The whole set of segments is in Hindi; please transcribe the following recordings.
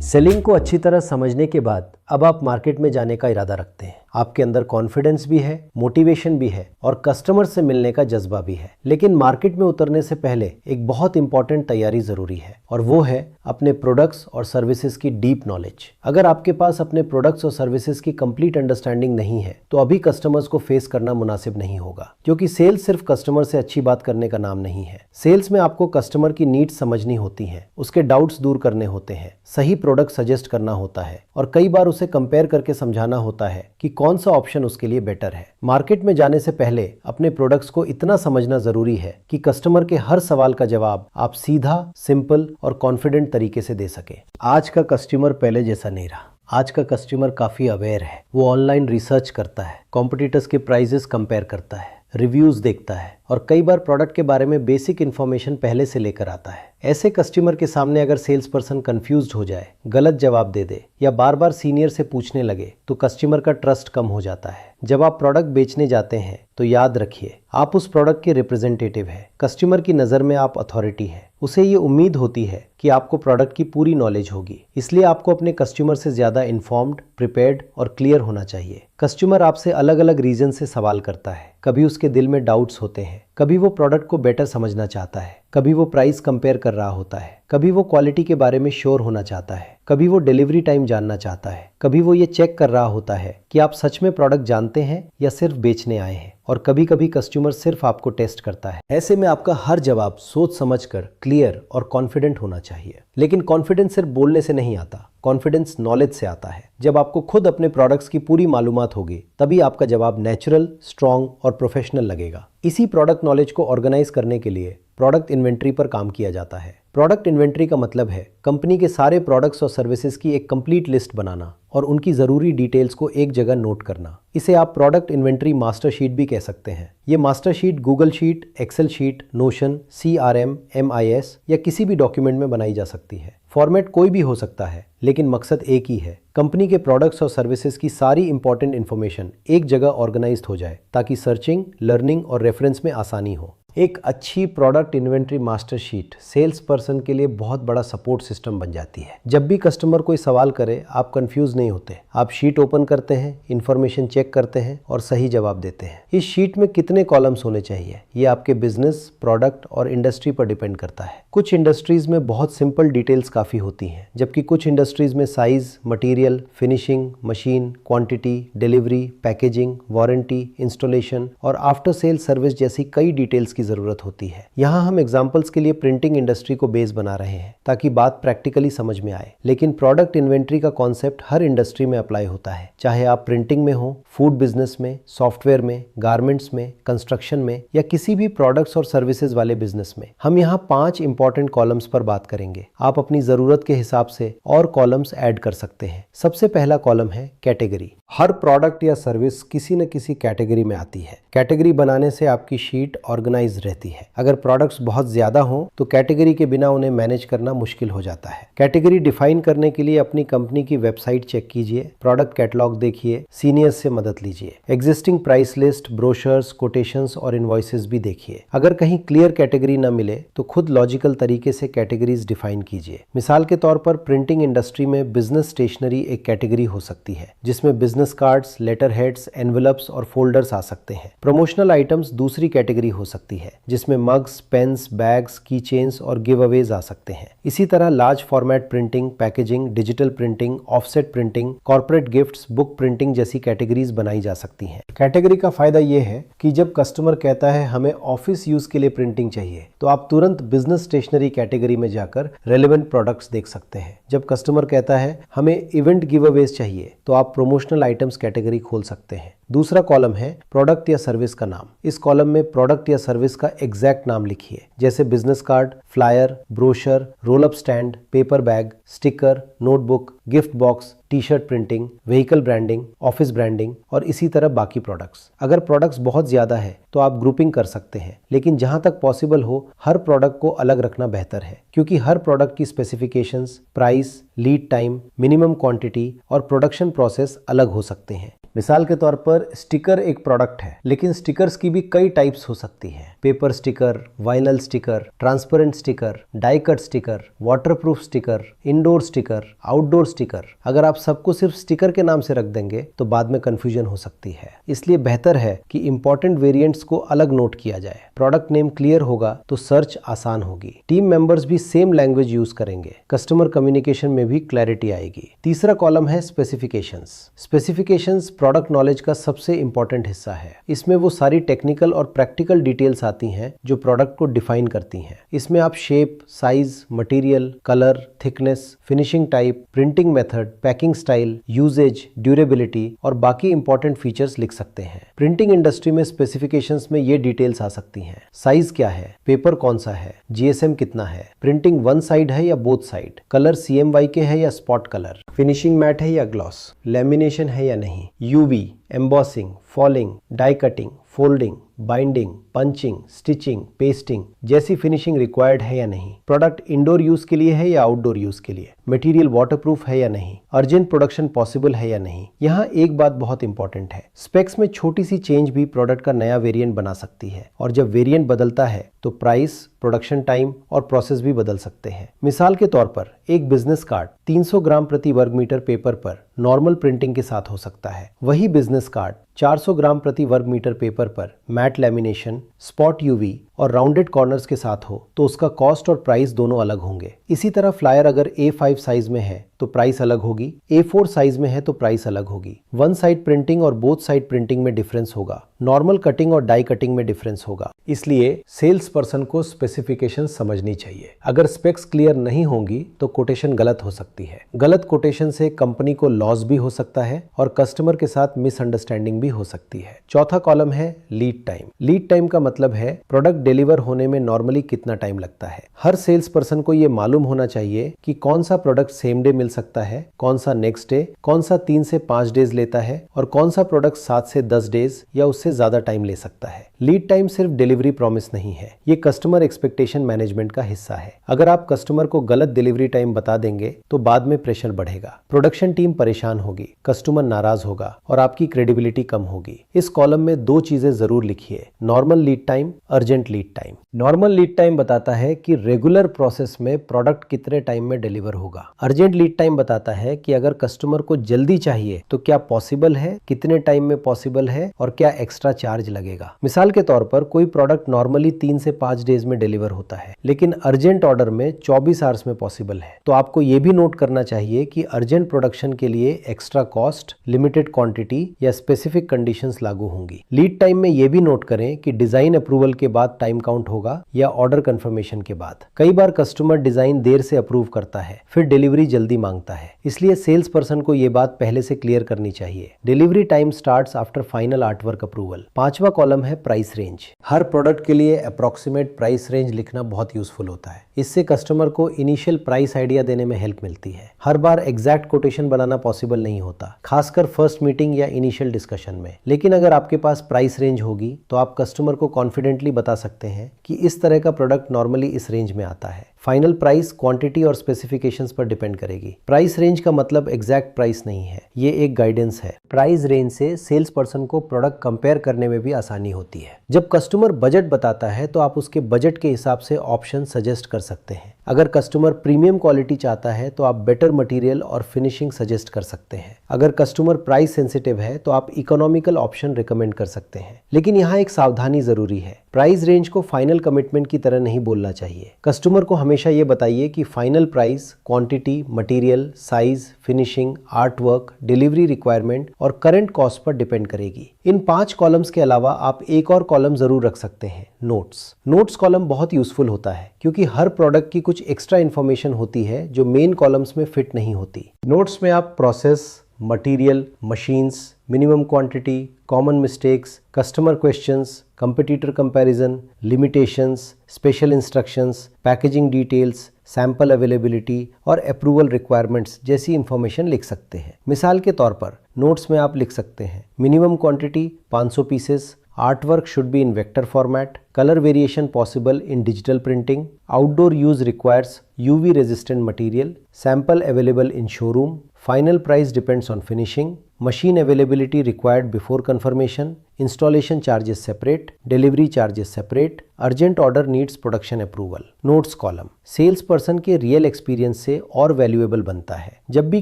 सेलिंग को अच्छी तरह समझने के बाद अब आप मार्केट में जाने का इरादा रखते हैं। आपके अंदर कॉन्फिडेंस भी है, मोटिवेशन भी है और कस्टमर से मिलने का जज्बा भी है। लेकिन मार्केट में उतरने से पहले एक बहुत इंपॉर्टेंट तैयारी जरूरी है और वो है अपने प्रोडक्ट्स और सर्विसेज की डीप नॉलेज। अगर आपके पास अपने प्रोडक्ट्स और सर्विसेज की कंप्लीट अंडरस्टैंडिंग नहीं है तो अभी कस्टमर्स को फेस करना मुनासिब नहीं होगा, क्योंकि सेल्स सिर्फ कस्टमर से अच्छी बात करने का नाम नहीं है। सेल्स में आपको कस्टमर की नीड्स समझनी होती है, उसके डाउट्स दूर करने होते हैं, सही प्रोडक्ट सजेस्ट करना होता है और कई बार उसे कंपेयर करके समझाना होता है कि कौन सा ऑप्शन उसके लिए बेटर है। मार्केट में जाने से पहले अपने प्रोडक्ट्स को इतना समझना जरूरी है कि कस्टमर के हर सवाल का जवाब आप सीधा, सिंपल और कॉन्फिडेंट तरीके से दे सके। आज का कस्टमर पहले जैसा नहीं रहा। आज का कस्टमर काफी अवेयर है। वो ऑनलाइन रिसर्च करता है, कॉम्पिटिटर्स के प्राइजेस कंपेयर करता है, रिव्यूज देखता है और कई बार प्रोडक्ट के बारे में बेसिक इन्फॉर्मेशन पहले से लेकर आता है। ऐसे कस्टमर के सामने अगर सेल्स पर्सन कंफ्यूज्ड हो जाए, गलत जवाब दे दे या बार बार सीनियर से पूछने लगे तो कस्टमर का ट्रस्ट कम हो जाता है। जब आप प्रोडक्ट बेचने जाते हैं तो याद रखिए, आप उस प्रोडक्ट के रिप्रेजेंटेटिव हैं। कस्टमर की नज़र में आप अथॉरिटी हैं। उसे ये उम्मीद होती है कि आपको प्रोडक्ट की पूरी नॉलेज होगी, इसलिए आपको अपने कस्टमर से ज़्यादा इन्फॉर्म्ड, प्रिपेयर्ड और क्लियर होना चाहिए। कस्टमर आपसे अलग अलग रीजन से सवाल करता है। कभी उसके दिल में डाउट्स होते हैं, कभी वो प्रोडक्ट को बेटर समझना चाहता है, कभी वो प्राइस कंपेयर कर रहा होता है, कभी वो क्वालिटी के बारे में श्योर होना चाहता है, कभी वो डिलीवरी टाइम जानना चाहता है, कभी वो ये चेक कर रहा होता है कि आप सच में प्रोडक्ट जानते हैं या सिर्फ बेचने आए हैं, और कभी कभी कस्टमर सिर्फ आपको टेस्ट करता है। ऐसे में आपका हर जवाब सोच समझकर क्लियर और कॉन्फिडेंट होना चाहिए। लेकिन कॉन्फिडेंस सिर्फ बोलने से नहीं आता, कॉन्फिडेंस नॉलेज से आता है। जब आपको खुद अपने प्रोडक्ट्स की पूरी मालूमात होगी तभी आपका जवाब नेचुरल, स्ट्रॉन्ग और प्रोफेशनल लगेगा। इसी प्रोडक्ट नॉलेज को ऑर्गेनाइज करने के लिए प्रोडक्ट इन्वेंट्री पर काम किया जाता है। प्रोडक्ट इन्वेंट्री का मतलब है कंपनी के सारे प्रोडक्ट्स और सर्विसेज की एक कंप्लीट लिस्ट बनाना और उनकी ज़रूरी डिटेल्स को एक जगह नोट करना। इसे आप प्रोडक्ट इन्वेंट्री मास्टर शीट भी कह सकते हैं। ये master sheet Google sheet, Excel sheet, Notion, CRM, MIS या किसी भी डॉक्यूमेंट में बनाई जा सकती है। फॉर्मेट कोई भी हो सकता है, लेकिन मकसद एक ही है, कंपनी के प्रोडक्ट्स और सर्विसेज की सारी इंपॉर्टेंट इन्फॉर्मेशन एक जगह ऑर्गेनाइज्ड हो जाए ताकि सर्चिंग, लर्निंग और रेफरेंस में आसानी हो। एक अच्छी product inventory master sheath cells person के लिए बहुत बड़ा सपोर्ट सिस्टम बन जाती है। जब भी कस्टमर कोई सवाल करे आप कंफ्यूज नहीं होते। आप शीट ओपन करते हैं, इंफॉर्मेशन चेक करते हैं और सही जवाब देते हैं। इस शीट में कितने कॉलम्स होने चाहिए ये आपके बिजनेस, प्रोडक्ट और इंडस्ट्री पर डिपेंड करता है। कुछ इंडस्ट्रीज में बहुत सिंपल डिटेल्स काफ़ी होती हैं, जबकि कुछ इंडस्ट्रीज में size, material, finishing, machine, quantity, delivery, packaging, warranty, installation और आफ्टर सेल सर्विस जैसी कई डिटेल्स की जरूरत होती है। यहाँ हम एग्जांपल्स के लिए प्रिंटिंग इंडस्ट्री को बेस बना रहे हैं ताकि बात प्रैक्टिकली समझ में आए। लेकिन प्रोडक्ट इन्वेंट्री का कॉन्सेप्ट हर इंडस्ट्री में अप्लाई होता है, चाहे आप प्रिंटिंग में हो, फूड बिजनेस में, सॉफ्टवेयर में, गारमेंट्स में, कंस्ट्रक्शन में या किसी भी प्रोडक्ट्स और सर्विसेज वाले बिजनेस में। हम यहाँ 5 इंपॉर्टेंट कॉलम्स पर बात करेंगे। आप अपनी जरूरत के हिसाब से और कॉलम्स ऐड कर सकते हैं। सबसे पहला कॉलम है कैटेगरी। हर प्रोडक्ट या सर्विस किसी न किसी कैटेगरी में आती है। कैटेगरी बनाने से आपकी शीट ऑर्गेनाइज रहती है। अगर प्रोडक्ट्स बहुत ज्यादा हों तो कैटेगरी के बिना उन्हें मैनेज करना मुश्किल हो जाता है। कैटेगरी डिफाइन करने के लिए अपनी कंपनी की वेबसाइट चेक कीजिए, प्रोडक्ट कैटलॉग देखिए, सीनियर्स से मदद लीजिए, existing price list, brochures, quotations और इनवॉइसेस भी देखिए। अगर कहीं क्लियर कैटेगरी न मिले तो खुद लॉजिकल तरीके से कैटेगरीज डिफाइन कीजिए। मिसाल के तौर पर प्रिंटिंग इंडस्ट्री में बिजनेस स्टेशनरी एक कैटेगरी हो सकती है, जिसमें business cards, letter heads, envelopes और फोल्डर्स आ सकते हैं। प्रमोशनल आइटम्स दूसरी कैटेगरी हो सकती है, जिसमें मग्स, पेन्स, बैग्स, की चेन्स और गिव अवेज आ सकते हैं। इसी तरह large format printing, packaging, digital printing, offset printing, corporate gifts, book printing जैसी कैटेगरीज बनाई जा सकती हैं। कैटेगरी का फायदा यह है कि जब कस्टमर कहता है हमें ऑफिस यूज के लिए प्रिंटिंग चाहिए तो आप तुरंत बिजनेस स्टेशनरी कैटेगरी में जाकर रेलेवेंट प्रोडक्ट्स देख सकते हैं। जब कस्टमर कहता है हमें इवेंट गिव अवेज चाहिए तो आप प्रमोशनल आइटम्स कैटेगरी खोल सकते हैं। दूसरा कॉलम है प्रोडक्ट या सर्विस का नाम। इस कॉलम में प्रोडक्ट या सर्विस का एग्जैक्ट नाम लिखिए, जैसे business card, flyer, brochure, roll up stand, paper bag, sticker, notebook, gift box, T-shirt printing, vehicle branding, office branding और इसी तरह बाकी प्रोडक्ट्स। अगर प्रोडक्ट्स बहुत ज्यादा है तो आप ग्रुपिंग कर सकते हैं, लेकिन जहां तक पॉसिबल हो हर प्रोडक्ट को अलग रखना बेहतर है, क्योंकि हर प्रोडक्ट की specifications, price, lead time, minimum quantity और प्रोडक्शन प्रोसेस अलग हो सकते हैं। मिसाल के तौर पर स्टिकर एक प्रोडक्ट है, लेकिन स्टिकर्स की भी कई टाइप्स हो सकती हैं। Paper sticker, vinyl sticker, transparent sticker, die cut sticker, waterproof sticker, indoor sticker, outdoor sticker. अगर आप सबको सिर्फ स्टिकर के नाम से रख देंगे तो बाद में कंफ्यूजन हो सकती है। इसलिए बेहतर है कि इंपॉर्टेंट वेरिएंट्स को अलग नोट किया जाए। प्रोडक्ट नेम क्लियर होगा तो सर्च आसान होगी। टीम मेंबर्स भी सेम लैंग्वेज यूज करेंगे, कस्टमर कम्युनिकेशन में भी क्लैरिटी आएगी। तीसरा कॉलम है स्पेसिफिकेशंस। स्पेसिफिकेशंस प्रोडक्ट नॉलेज का सबसे इंपॉर्टेंट हिस्सा है। इसमें वो सारी टेक्निकल और प्रैक्टिकल डिटेल्स आती हैं जो प्रोडक्ट को डिफाइन करती हैं। इसमें आप shape, size, material, colour, thickness, finishing type, printing method, packing style, usage, durability और बाकी इंपॉर्टेंट फीचर्स लिख सकते हैं। प्रिंटिंग इंडस्ट्री में स्पेसिफिकेशंस में ये डिटेल्स आ सकती हैं। साइज क्या है, पेपर कौन सा है, जीएसएम कितना है, प्रिंटिंग वन साइड है या बोथ साइड, कलर CMYK के है या स्पॉट कलर, फिनिशिंग मैट है या ग्लॉस, लेमिनेशन है या नहीं, UV, embossing, foiling, die cutting, folding, binding, punching, stitching, pasting जैसी फिनिशिंग रिक्वायर्ड है या नहीं, प्रोडक्ट इंडोर यूज के लिए है या आउटडोर यूज के लिए, मटेरियल वाटरप्रूफ है या नहीं, अर्जेंट प्रोडक्शन पॉसिबल है या नहीं। यहाँ एक बात बहुत इंपॉर्टेंट है, स्पेक्स में छोटी सी चेंज भी प्रोडक्ट का नया वेरिएंट बना सकती है और जब वेरिएंट बदलता है तो प्राइस, प्रोडक्शन टाइम और प्रोसेस भी बदल सकते हैं। मिसाल के तौर पर एक बिजनेस कार्ड 300 ग्राम प्रति वर्ग मीटर पेपर पर नॉर्मल प्रिंटिंग के साथ हो सकता है। वही बिजनेस कार्ड 400 ग्राम प्रति वर्ग मीटर पेपर पर मैट लैमिनेशन, स्पॉट यूवी और राउंडेड कॉर्नर्स के साथ हो तो उसका कॉस्ट और प्राइस दोनों अलग होंगे। इसी तरह फ्लायर अगर A5 साइज में है तो प्राइस अलग होगी, A4 साइज में है तो प्राइस अलग होगी। वन साइड प्रिंटिंग और बोथ साइड प्रिंटिंग में डिफरेंस होगा, नॉर्मल कटिंग और डाई कटिंग में डिफरेंस होगा। इसलिए सेल्स पर्सन को स्पेसिफिकेशन समझनी चाहिए। अगर स्पेक्स क्लियर नहीं होंगी तो कोटेशन गलत हो सकती है। गलत कोटेशन से कंपनी को लॉस भी हो सकता है और कस्टमर के साथ मिसअंडरस्टैंडिंग भी हो सकती है। चौथा कॉलम है लीड टाइम। लीड टाइम का मतलब है प्रोडक्ट डिलीवर होने में नॉर्मली कितना टाइम लगता है। हर सेल्स पर्सन को यह मालूम होना चाहिए कि कौन सा प्रोडक्ट सेम डे मिल सकता है, कौन सा नेक्स्ट डे, कौन सा 3 से 5 डेज लेता है और कौन सा प्रोडक्ट 7 से 10 डेज या उससे ज्यादा टाइम ले सकता है। लीड टाइम सिर्फ डिलीवरी प्रॉमिस नहीं है, ये कस्टमर एक्सपेक्टेशन मैनेजमेंट का हिस्सा है। अगर आप कस्टमर को गलत डिलीवरी टाइम बता देंगे तो बाद में प्रेशर बढ़ेगा, प्रोडक्शन टीम परेशान होगी, कस्टमर नाराज होगा और आपकी क्रेडिबिलिटी कम होगी। इस कॉलम में 2 चीजें जरूर लिखिए, normal lead time, urgent lead time. Normal lead time बताता है कि रेगुलर प्रोसेस में प्रोडक्ट कितने टाइम में डिलीवर होगा। अर्जेंट लीड टाइम बताता है कि अगर कस्टमर को जल्दी चाहिए तो क्या पॉसिबल है, कितने टाइम में पॉसिबल है और क्या एक्स्ट्रा चार्ज लगेगा। मिसाल के तौर पर कोई प्रोडक्ट नॉर्मली 3 से 5 डेज में डिलीवर होता है लेकिन अर्जेंट ऑर्डर में 24 आवर्स में पॉसिबल है, तो आपको यह भी नोट करना चाहिए कि अर्जेंट प्रोडक्शन के लिए एक्स्ट्रा कॉस्ट, लिमिटेड क्वांटिटी या स्पेसिफिक कंडीशंस लागू होंगी। लीड टाइम में यह भी नोट करें कि डिजाइन अप्रूवल के बाद टाइम काउंट होगा या ऑर्डर कंफर्मेशन के बाद। कई बार कस्टमर डिजाइन देर से अप्रूव करता है फिर डिलीवरी जल्दी मांगता है, इसलिए सेल्स पर्सन को यह बात पहले से क्लियर करनी चाहिए। Delivery time starts after final artwork approval. 5वां कॉलम है प्राइस रेंज। हर प्रोडक्ट के लिए अप्रोक्सीमेट प्राइस रेंज लिखना बहुत यूजफुल होता है। इससे कस्टमर को इनिशियल प्राइस आइडिया देने में हेल्प मिलती है। हर बार एग्जैक्ट कोटेशन बनाना पॉसिबल नहीं होता, खासकर फर्स्ट मीटिंग या इनिशियल डिस्कशन में। लेकिन अगर आपके पास प्राइस रेंज होगी तो आप कस्टमर को कॉन्फिडेंटली बता सकते हैं कि इस तरह का प्रोडक्ट नॉर्मली इस रेंज में आता है। फाइनल प्राइस क्वांटिटी और स्पेसिफिकेशंस पर डिपेंड करेगी। प्राइस रेंज का मतलब एग्जैक्ट प्राइस नहीं है, ये एक गाइडेंस है। प्राइस रेंज से सेल्स पर्सन को प्रोडक्ट कंपेयर करने में भी आसानी होती है। जब कस्टमर बजट बताता है तो आप उसके बजट के हिसाब से ऑप्शन सजेस्ट कर सकते हैं। अगर कस्टमर प्रीमियम क्वालिटी चाहता है तो आप बेटर मटेरियल और फिनिशिंग सजेस्ट कर सकते हैं। अगर कस्टमर प्राइस सेंसिटिव है तो आप इकोनॉमिकल ऑप्शन रिकमेंड कर सकते हैं। लेकिन यहाँ एक सावधानी जरूरी है, प्राइस रेंज को फाइनल कमिटमेंट की तरह नहीं बोलना चाहिए। कस्टमर को हमेशा ये बताइए कि final price quantity, material, size, finishing, art work, delivery requirement और करंट कॉस्ट पर डिपेंड करेगी। इन 5 कॉलम्स के अलावा आप एक और कॉलम जरूर रख सकते हैं, नोट्स। नोट्स कॉलम बहुत यूजफुल होता है क्योंकि हर प्रोडक्ट की कुछ एक्स्ट्रा इन्फॉर्मेशन होती है जो मेन कॉलम्स में फिट नहीं होती। नोट्स में आप process, material, machines, minimum quantity, common mistakes, customer questions, competitor comparison, limitations, special instructions, packaging details, sample availability और अप्रूवल रिक्वायरमेंट्स जैसी इंफॉर्मेशन लिख सकते हैं। मिसाल के तौर पर नोट्स में आप लिख सकते हैं, minimum quantity 500 pieces, artwork should be in vector format, color variation possible in digital printing, outdoor use requires UV resistant material, sample available in showroom, final price depends on finishing, machine availability required before confirmation, installation charges separate, delivery charges separate, urgent order needs production approval. Notes column sales person के रियल एक्सपीरियंस से और वैल्यूएबल बनता है। जब भी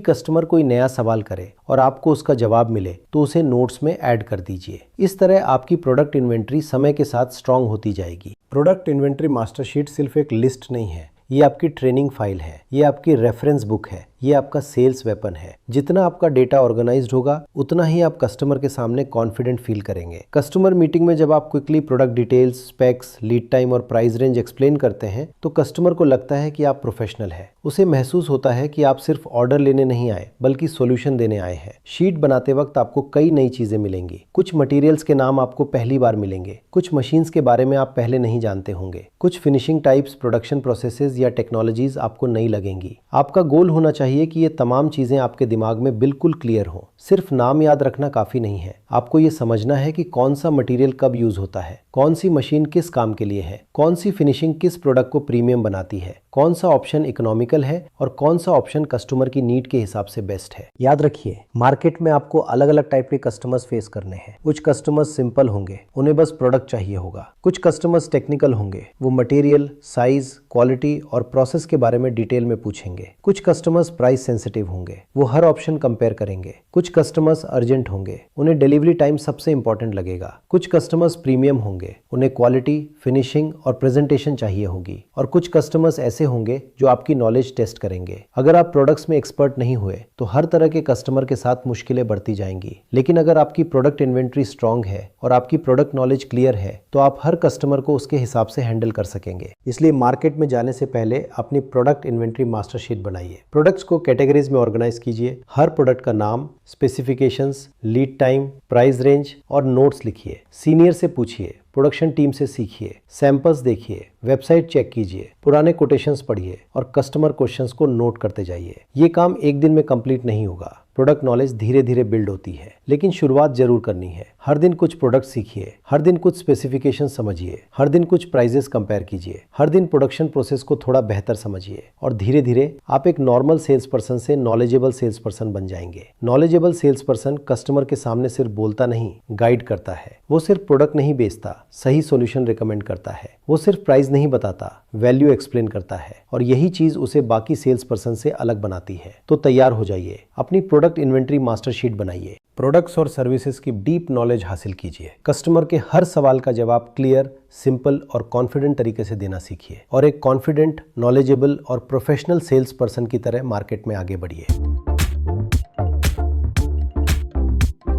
कस्टमर कोई नया सवाल करे और आपको उसका जवाब मिले तो उसे नोट्स में ऐड कर दीजिए। इस तरह आपकी प्रोडक्ट इन्वेंट्री समय के साथ स्ट्रांग होती जाएगी। प्रोडक्ट इन्वेंट्री मास्टर शीट सिर्फ एक लिस्ट नहीं है, ये आपकी ट्रेनिंग फाइल है, ये आपकी रेफरेंस बुक है, ये आपका सेल्स वेपन है। जितना आपका डेटा ऑर्गेनाइज्ड होगा उतना ही आप कस्टमर के सामने कॉन्फिडेंट फील करेंगे। कस्टमर मीटिंग में जब आप quickly product details, specs, lead time और प्राइस रेंज एक्सप्लेन करते हैं तो कस्टमर को लगता है कि आप प्रोफेशनल है। उसे महसूस होता है कि आप सिर्फ ऑर्डर लेने नहीं आए बल्कि सॉल्यूशन देने आए हैं। शीट बनाते वक्त आपको कई नई चीजें मिलेंगी। कुछ मटेरियल्स के नाम आपको पहली बार मिलेंगे, कुछ मशीन्स के बारे में आप पहले नहीं जानते होंगे, कुछ फिनिशिंग टाइप्स, प्रोडक्शन प्रोसेसेस या टेक्नोलॉजीज आपको नई लगेंगी। आपका गोल होना चाहिए कि ये तमाम चीजें आपके दिमाग में बिल्कुल क्लियर हो। सिर्फ नाम याद रखना काफी नहीं है, आपको ये समझना है कि कौन सा मटेरियल कब यूज होता है, कौन सी मशीन किस काम के लिए है, कौन सी फिनिशिंग किस प्रोडक्ट को प्रीमियम बनाती है, कौन सा ऑप्शन इकोनॉमिकल है और कौन सा ऑप्शन कस्टमर की नीड के हिसाब से बेस्ट है। याद रखिए, मार्केट में आपको अलग अलग टाइप के कस्टमर्स फेस करने हैं। कुछ कस्टमर्स सिंपल होंगे, उन्हें बस प्रोडक्ट चाहिए होगा। कुछ कस्टमर्स टेक्निकल होंगे, वो मटेरियल, साइज, क्वालिटी और प्रोसेस के बारे में डिटेल में पूछेंगे। कुछ कस्टमर्स प्राइस सेंसिटिव होंगे, वो हर ऑप्शन कंपेयर करेंगे। कुछ कस्टमर्स अर्जेंट होंगे, उन्हें डिलीवरी टाइम सबसे इंपॉर्टेंट लगेगा। कुछ कस्टमर्स प्रीमियम होंगे, उन्हें क्वालिटी, फिनिशिंग और प्रेजेंटेशन चाहिए होगी। और कुछ कस्टमर्स ऐसे होंगे जो आपकी नॉलेज टेस्ट करेंगे। अगर आप प्रोडक्ट्स में एक्सपर्ट नहीं हुए तो हर तरह के कस्टमर के साथ मुश्किलें बढ़ती जाएंगी। लेकिन अगर आपकी प्रोडक्ट इन्वेंट्री स्ट्रांग है और आपकी प्रोडक्ट नॉलेज क्लियर है तो आप हर कस्टमर को उसके हिसाब से हैंडल कर सकेंगे। इसलिए मार्केट में जाने से पहले अपनी प्रोडक्ट इन्वेंट्री मास्टर शीट बनाइए। प्रोडक्ट्स को कैटेगरीज में ऑर्गेनाइज कीजिए। हर प्रोडक्ट का नाम, specifications, lead time, price range और नोट्स लिखिए। सीनियर से पूछिए, प्रोडक्शन टीम से सीखिए, सैंपल्स देखिए, वेबसाइट चेक कीजिए, पुराने कोटेशंस पढ़िए और कस्टमर क्वेश्चंस को नोट करते जाइए। ये काम एक दिन में कंप्लीट नहीं होगा। प्रोडक्ट नॉलेज धीरे धीरे बिल्ड होती है, लेकिन शुरुआत जरूर करनी है। हर दिन कुछ प्रोडक्ट सीखिए, हर दिन कुछ स्पेसिफिकेशन समझिए, हर दिन कुछ प्राइजेस कंपेयर कीजिए, हर दिन प्रोडक्शन प्रोसेस को थोड़ा बेहतर समझिए और धीरे धीरे आप एक नॉर्मल सेल्स पर्सन से नॉलेजेबल सेल्स पर्सन बन जाएंगे। नॉलेजेबल सेल्स पर्सन कस्टमर के सामने सिर्फ बोलता नहीं, गाइड करता है। वो सिर्फ प्रोडक्ट नहीं बेचता, सही सॉल्यूशन रिकमेंड करता है। वो सिर्फ प्राइस नहीं बताता, वैल्यू एक्सप्लेन करता है और यही चीज उसे बाकी सेल्स पर्सन से अलग बनाती है। तो तैयार हो जाइए, अपनी प्रोडक्ट इन्वेंट्री मास्टर शीट बनाइए। प्रोडक्ट्स और सर्विसेज की डीप नॉलेज हासिल कीजिए। कस्टमर के हर सवाल का जवाब क्लियर, सिंपल और कॉन्फिडेंट तरीके से देना सीखिए और एक कॉन्फिडेंट, नॉलेजेबल और प्रोफेशनल सेल्स पर्सन की तरह मार्केट में आगे बढ़िए।